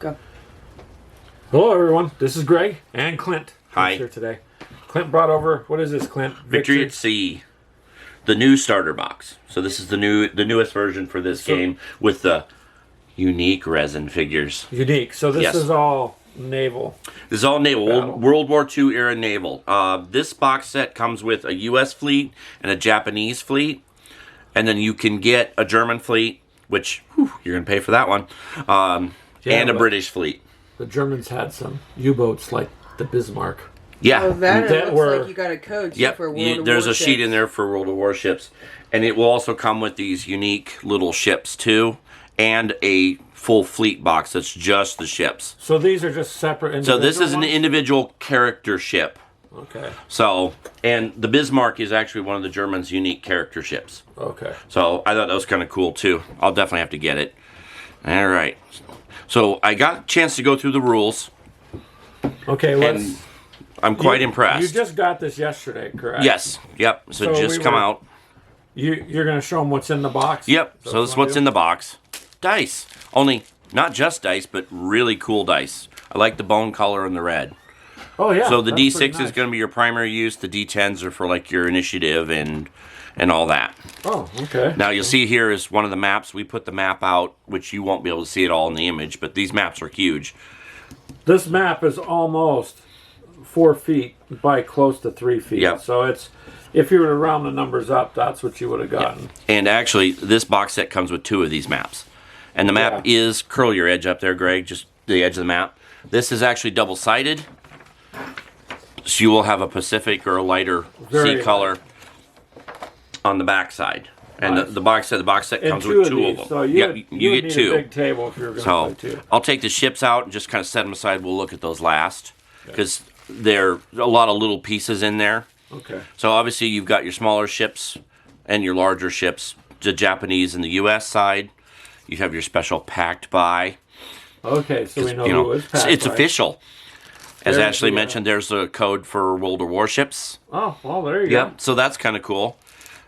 Go. Hello, everyone. This is Greg and Clint. Hi. Here today. Clint brought over, what is this, Clint? Victory at Sea, the new starter box. So this is the newest version for this game with the unique resin figures. Unique. So this is all naval. This is all naval, Battle. World War II era naval. This box set comes with a U.S. fleet and a Japanese fleet, and then you can get a German fleet, which you're going to pay for that one, and a British fleet. The Germans had some U-boats like the Bismarck. Yeah. Oh, that looks like you got a code too, Yep. for World of There's Warships. a sheet in there for World of Warships. And it will also come with these unique little ships too, and a full fleet box that's just the ships. So these are just separate individual So this is an ones? individual character ship. Okay. So, and the Bismarck is actually one of the Germans' unique character ships. Okay. So I thought that was kind of cool too. I'll definitely have to get it. All right. So I got a chance to go through the rules. Okay, And I'm quite impressed. You just got this yesterday, correct? Yes. Yep. So just come out. You're going to show them what's in the box? Yep. So this is what's in the box. Dice. Only not just dice, but really cool dice. I like the bone color and the red. Oh, yeah. So the that's D6 pretty is nice. going to be your primary use. The D10s are for like your initiative and all that. Oh, okay. Now you'll see here is one of the maps. We put the map out, which you won't be able to see it all in the image, but these maps are huge. This map is almost 4 feet by close to 3 feet. Yep. So it's, if you were to round the numbers up, that's what you would have gotten. And actually, this box set comes with 2 of these maps. And the map is, curl your edge up there, Greg, just the edge of the map. This is actually double-sided. So you will have a Pacific or a lighter sea color on the back side. And Nice. the box set comes And with 2 2 of of these. them. So Yep, you you would get need 2. a big table if you were going So to play 2. I'll take the ships out and just kind of set them aside. We'll look at those last because there are a lot of little pieces in there. Okay. So obviously you've got your smaller ships and your larger ships, the Japanese and the U.S. side. You have your special packed by. Okay, so we know, You know, who is packed it's by. official. As There's Ashley the, mentioned, there's a code for World of Warships. Oh, well, there you go. Yep. So that's kind of cool.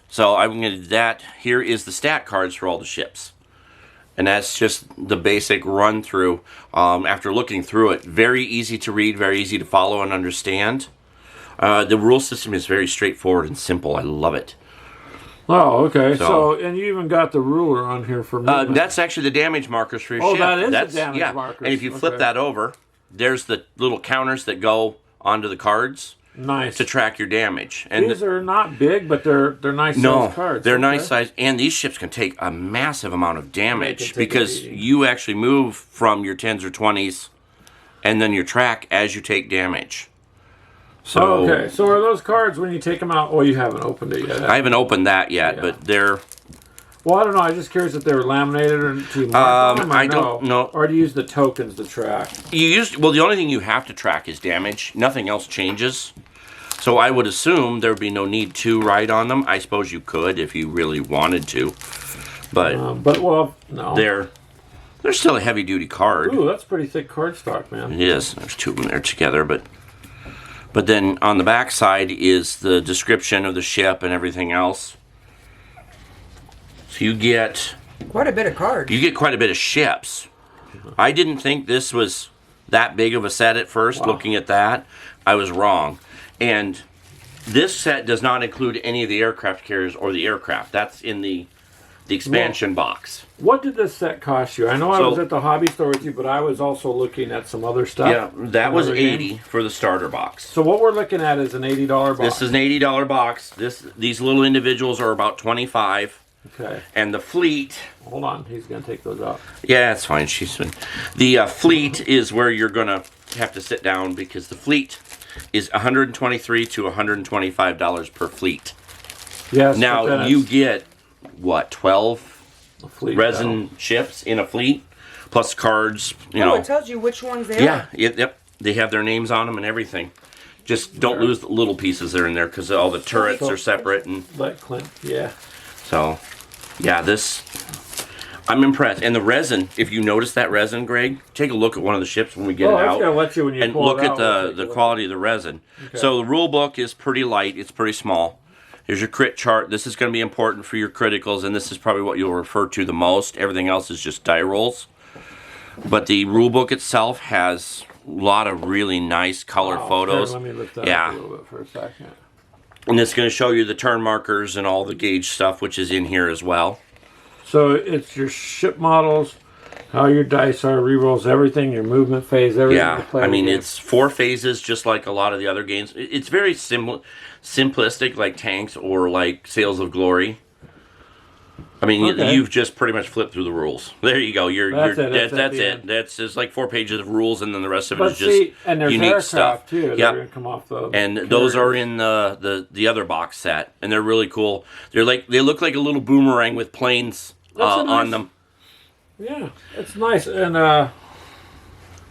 So I'm going to do that. Here is the stat cards for all the ships. And that's just the basic run through. After looking through it, very easy to read, very easy to follow and understand. The rule system is very straightforward and simple. I love it. Oh, okay. So, and you even got the ruler on here for movement. That's actually the damage markers for your Oh, ship. that is the That's, damage markers. And if you flip Okay. that over, there's the little counters that go onto the cards Nice. to track your damage. And These are not big, but they're nice size cards. they're Okay. nice size, and these ships can take a massive amount of damage take a because beating. you actually move from your 10s or 20s and then your track as you take damage. So Oh, okay. So are those cards when you take them out? Oh, you haven't opened it yet. I haven't opened that yet, Yeah. but they're Well, I don't know. I'm just curious if they were laminated or to mark them. I don't know. Or do you use the tokens to track? the only thing you have to track is damage. Nothing else changes. So I would assume there would be no need to write on them. I suppose you could if you really wanted to, but Well, no. they're still a heavy duty card. Ooh, that's pretty thick cardstock, man. It is. There's 2 of them there together, but then on the back side is the description of the ship and everything else. So you get Quite a bit of cards. quite a bit of ships. I didn't think this was that big of a set at first. Wow. Looking at that, I was wrong. And this set does not include any of the aircraft carriers or the aircraft. That's in the expansion box. What did this set cost you? I know I So- was at the hobby store with you, but I was also looking at some other stuff. Yeah, that was Another game. $80 for the starter box. So what we're looking at is an $80 box. This is an $80 box. These little individuals are about $25. Okay. And the fleet, Hold on. He's going to take those out. yeah, it's fine. The fleet is where you're gonna have to sit down because the fleet is $123 to $125 per fleet. Yes. but then Now you it's get what 12 a fleet resin ships in a fleet, plus cards. You Oh, know, it tells you which ones they yeah, are. yep. They have their names on them and everything. Just don't lose the little pieces that are in there because all the turrets are separate and battle. Like Clint. Yeah. so. Yeah, I'm impressed. And the resin, if you notice that resin, Greg, take a look at one of the ships when we get Oh, it I was out. going to let you when you And pull look it at out. We'll take a the look. quality of the resin. Okay. So the rule book is pretty light. It's pretty small. Here's your crit chart. This is going to be important for your criticals, and this is probably what you'll refer to the most. Everything else is just die rolls. But the rule book itself has a lot of really nice color photos. Here, let me lift that Yeah. up a little bit for a second. And it's going to show you the turn markers and all the gauge stuff, which is in here as well. So it's your ship models, how your dice are, rerolls, everything, your movement phase, everything. Yeah, I mean, it's 4 phases, just like a lot of the other games. It's very simplistic, like Tanks or like Sails of Glory. I mean, you've just pretty much flipped through the rules. There you go. That's it. That's just like 4 pages of rules, and then the rest of it is just and there's unique aircraft stuff. too. They're gonna come off the and carriers. those are in the other box set, and they're really cool. They look like a little boomerang with planes on them. Yeah, it's nice. And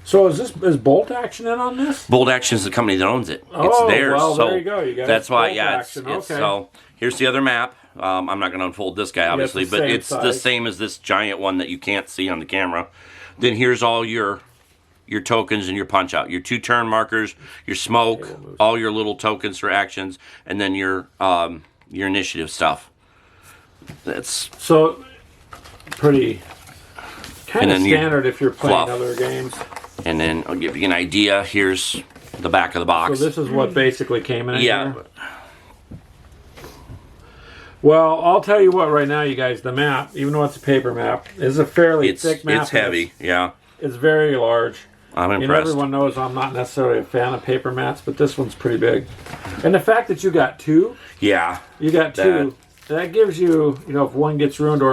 so is Bolt Action in on this? Bolt Action is the company that owns it. It's theirs. Well, so there you go. You guys. that's why, Bolt yeah. Action. It's okay. so here's the other map. I'm not going to unfold this guy, obviously, but it's the same as this giant one that you can't see on the camera. Then here's all your tokens and your punch out, your 2 turn markers, your smoke, all your little tokens for actions, and then your initiative stuff. That's so pretty kind of then standard if you're playing fluff. other games. And then I'll give you an idea. Here's the back of the box. So this is what basically came in. Yeah. Here? Well, I'll tell you what. Right now, you guys, the map, even though it's a paper map, is a fairly thick map. It's heavy. Yeah. It's very large. I'm And impressed. everyone knows I'm not necessarily a fan of paper mats, but this one's pretty big. And the fact that you got 2, Yeah. that gives you, if one gets ruined,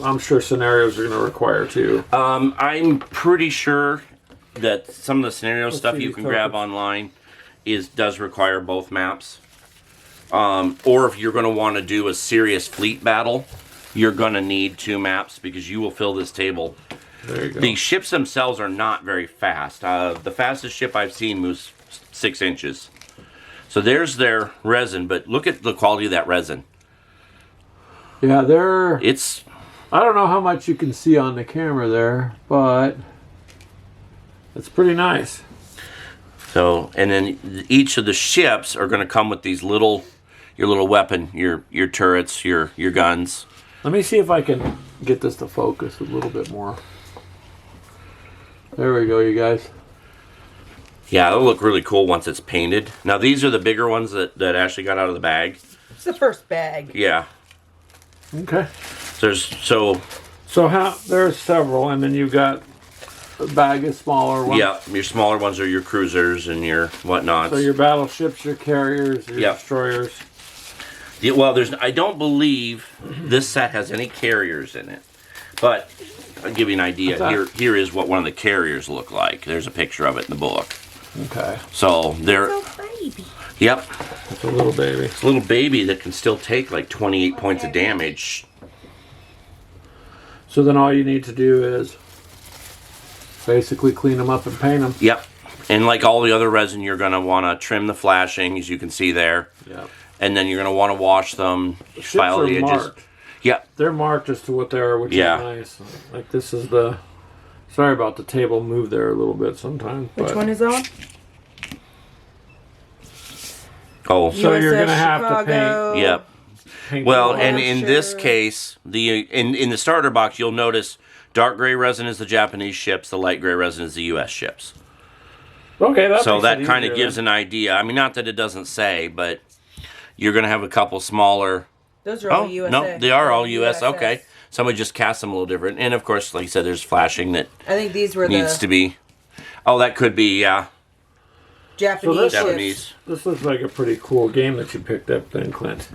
I'm sure scenarios are going to require 2. I'm pretty sure that some of the scenario stuff see you these can grab tokens. online does require both maps. Or if you're going to want to do a serious fleet battle, you're going to need 2 maps because you will fill this table. There you go. The ships themselves are not very fast. The fastest ship I've seen moves 6 inches. So there's their resin, but look at the quality of that resin. Yeah, I don't know how much you can see on the camera there, but it's pretty nice. So, and then each of the ships are going to come with these your little weapon, your turrets, your guns. Let me see if I can get this to focus a little bit more. There we go, you guys. Yeah, it'll look really cool once it's painted. Now, these are the bigger ones that Ashley got out of the bag. It's the first bag. Yeah. Okay. So there's several, and then you've got a bag of smaller ones. yeah, your smaller ones are your cruisers and your whatnots. So your battleships, your carriers, your destroyers. Yeah, well, I don't believe this set has any carriers in it, but I'll give you an idea. Here is what one of the carriers look like. There's a picture of it in the book. Okay. So they're. Baby. Yep. It's a little baby. It's a little baby that can still take like 28 points of damage. So then all you need to do is basically clean them up and paint them. Yep. And like all the other resin, you're going to want to trim the flashing, as you can see there. Yep. And then you're going to want to wash them, file the edges. Marked. Yep. They're marked as to what they are, which is nice. Like this is the... Sorry about the table move there a little bit sometimes. Which one is on? Oh. So you're going to have to Chicago. paint. Yep. paint Well, the and wall. in this case, in the starter box, you'll notice dark gray resin is the Japanese ships, the light gray resin is the U.S. ships. Okay, So that kind of easier gives then. an idea. I mean, not that it doesn't say, but you're going to have a couple smaller. Those are all USA. No, they are all U.S. USS. Okay. Somebody just cast them a little different. And, of course, like you said, there's flashing that I think these were needs the to be. Oh, that could be, yeah. Japanese. So this Japanese. This looks like a pretty cool game that you picked up then, Clint.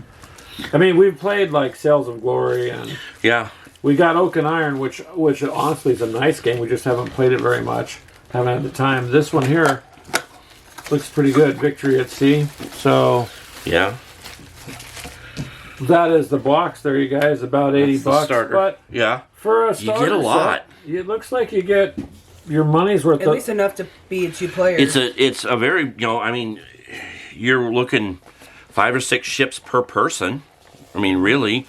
I mean, we've played like Sails of Glory, and Yeah. we got Oak and Iron, which honestly is a nice game. We just haven't played it very much. Haven't had the time. This one here looks pretty good. Victory at Sea. So Yeah. that is the box there, you guys. About $80. That's the starter. But Yeah. for a You starter get a lot. set, it looks like you get your money's worth. At least enough to be a 2-player. It's a very, I mean, you're looking 5 or 6 ships per person. I mean, really.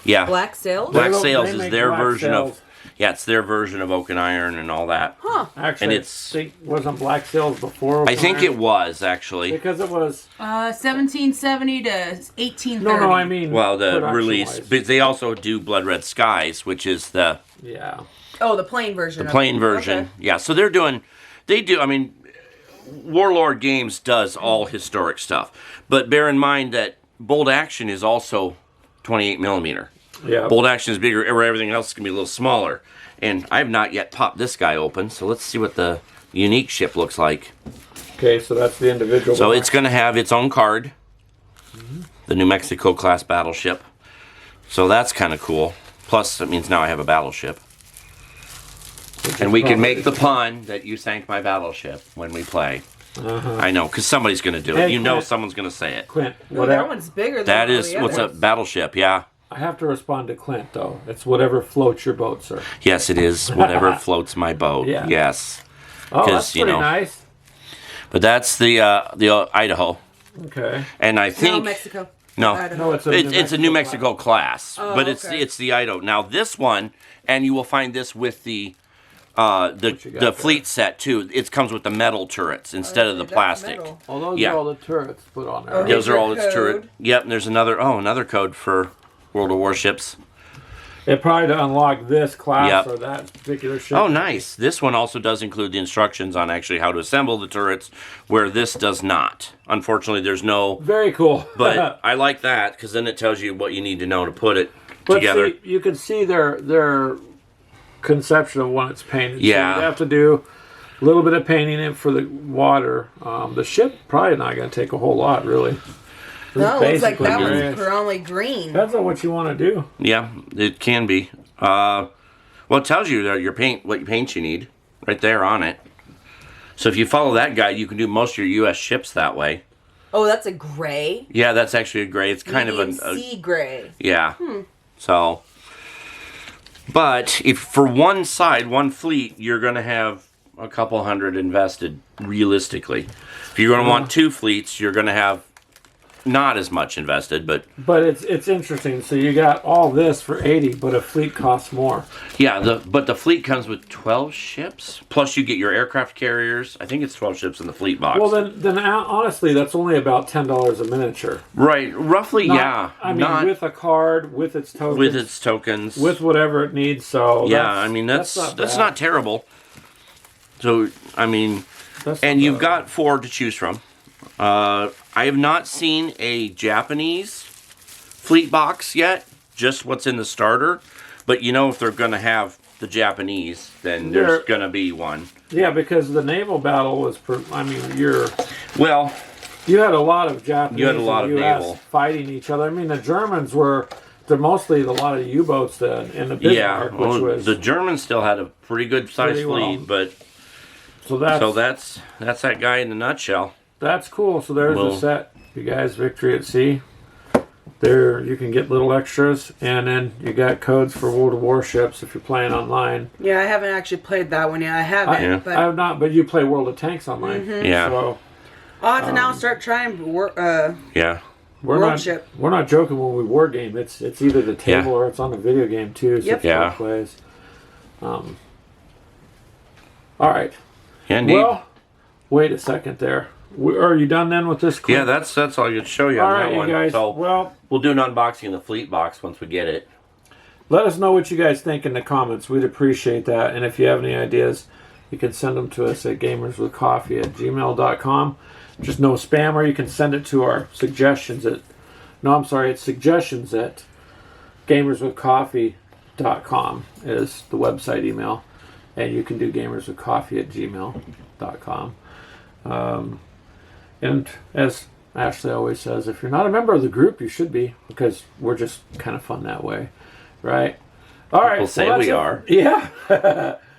Yeah. Black Sails? Black They Sails is make their Black version Sails. of. Yeah, it's their version of Oak and Iron and all that. Huh. Actually, and I it's- think wasn't Black Sails before. Oak I and think Iron? it was, actually. Because it was 1770 to 1830. no. I mean, Well, the production-wise. release. But they also do Blood Red Skies, which is the. Yeah. Oh, the plain version. The plain version. Okay. Yeah, so I mean, Warlord Games does all historic stuff. But bear in mind that Bolt Action is also 28 millimeter. Yeah. Bolt Action is bigger, or everything else is going to be a little smaller. And I have not yet popped this guy open, so let's see what the unique ship looks like. Okay, so that's the individual. So box. it's going to have its own card. The New Mexico class battleship. So that's kind of cool. Plus, it means now I have a battleship. And we can make the pun that you sank my battleship when we play. I know, because somebody's going to do it. Hey, You know Clint. someone's going to say it. Clint. Ooh, that one's bigger than That all is, the what's others. up, battleship, yeah. I have to respond to Clint though. It's whatever floats your boat, sir. Yes, it is. Whatever floats my boat. Yeah. Yes. Oh, 'Cause, that's you pretty know, nice. But that's the Idaho. Okay. And I No, think... Mexico. No. Idaho. No, it's a It's a New Mexico class, Oh, but it's okay. it's the Idaho. Now this one, and you will find this with the you got the there? fleet set too. It comes with the metal turrets instead of the That's plastic. metal. Well, those Yeah. are all the turrets put on there. Oh, right? Those are your all its turret. code. Yep, and there's another code for World of Warships. It probably to unlock this class Yep. or that particular ship. Oh, nice. This one also does include the instructions on actually how to assemble the turrets, where this does not. Unfortunately, there's no. Very cool. But I like that because then it tells you what you need to know to put it But together. see, you can see their conception of when it's painted. Yeah. So you have to do a little bit of painting in for the water. The ship probably not going to take a whole lot, really. No, it looks like Basically, that yeah. one's probably green. Depends on what you want to do. Yeah, it can be. Well, it tells you that what paint you need right there on it. So if you follow that guide, you can do most of your U.S. ships that way. Oh, that's a gray. Yeah, that's actually a gray. It's kind of Sea gray. yeah. So, but if for one side, one fleet, you're going to have a couple hundred invested realistically. If you're going to want two fleets, you're going to have not as much invested, but it's interesting. So you got all this for 80, but a fleet costs more. yeah, but the fleet comes with 12 ships, plus you get your aircraft carriers. I think it's 12 ships in the fleet box. Well, then honestly, that's only about $10 a miniature. right, roughly, Not- yeah. I mean, not with a card, with its tokens, with its tokens, with whatever it needs. So yeah. I mean, that's bad. not terrible. So I mean, That's and not you've bad. got 4 to choose from. I have not seen a Japanese fleet box yet, just what's in the starter. But you know, if they're going to have the Japanese, then there's There- going to be one. Yeah, because the naval battle was. Well, You had a lot of Japanese You had a lot and of US naval. fighting each other. I mean, the Germans they're mostly a lot of U-boats in the yeah, Bismarck, which was the Germans still had a pretty good sized Pretty well. fleet, but so that's that guy in a nutshell. that's cool. So there's Well- the set, you guys. Victory at Sea. There you can get little extras, and then you got codes for World of Warships if you're playing online. Yeah, I haven't actually played that one yet. I haven't, Yeah. but I have not, but you play World of Tanks online. Yeah, So I'll have to now start trying yeah. we're World not ship. we're not joking when we war game. It's either the table Yeah. or it's on the video game too. So Yep. it's Yeah. both ways. All right. Yeah, indeed. Well, wait a second there. Are you done then with this clip? Yeah, that's all I could show you All on right, that you one. guys. So Well, we'll do an unboxing of the fleet box once we get it. let us know what you guys think in the comments. We'd appreciate that. And if you have any ideas, you can send them to us at gamerswithcoffee@gmail.com. Just no spam, or you can send it to our suggestions at it's suggestions at gamerswithcoffee.com is the website email. And you can do gamerswithcoffee@gmail.com. And as Ashley always says, if you're not a member of the group, you should be, because we're just kind of fun that way, right? All right. People say that's we it. are. Yeah.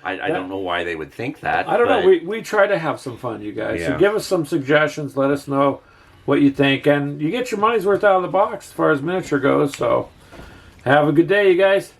I don't know why they would think that. I don't know. but- We try to have some fun, you guys. So Yeah. give us some suggestions. Let us know what you think. And you get your money's worth out of the box as far as miniature goes. So have a good day, you guys.